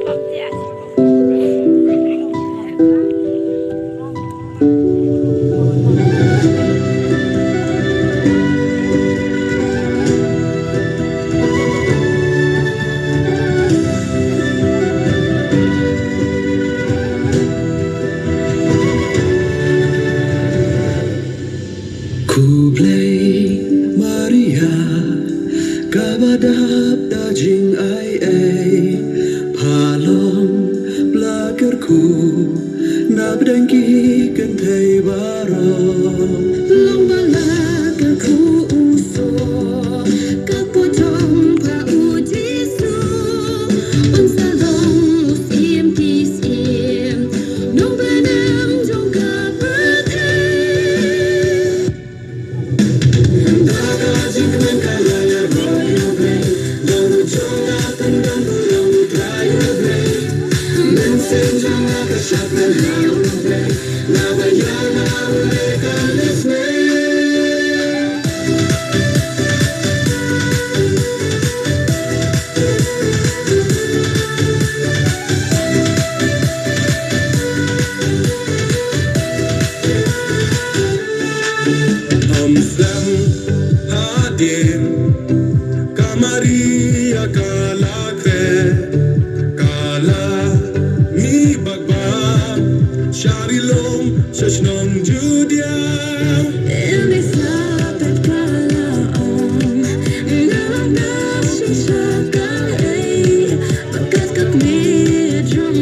Kublai Maria Kabadab dajing ai Palong belakarku Nabdangki kentai baro Long balakarku uso Kapotong pa ujiso Unsalong musim kisim Nong benang jong kapatay Amsam hadir kamari akalakre kala mi bagba sharilom shashnong judia ini sabat kala om nang shakal bakat kak me drum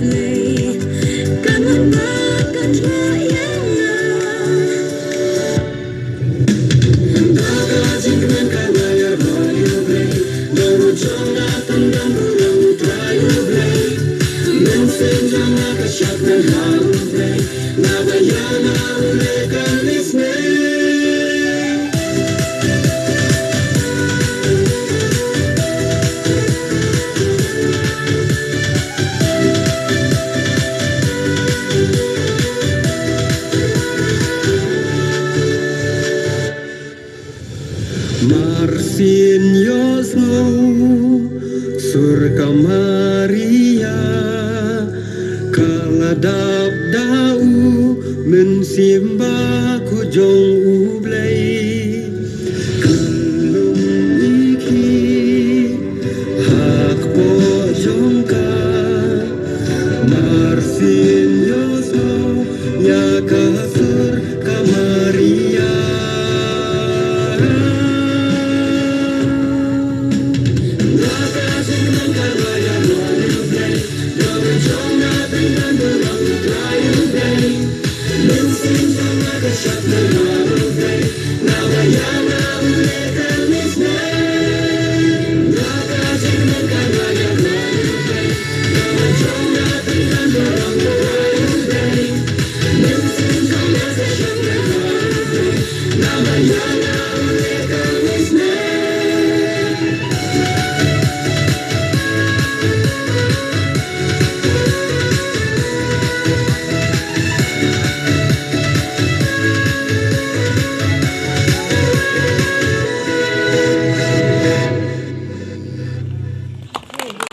play kan makan yang Marsin Yosno Sur Kamaria Kaladab dau Mensimba kujong ublay Kalum iki Hak pojongka Marsin Yosno Ya kasur Kamaria Now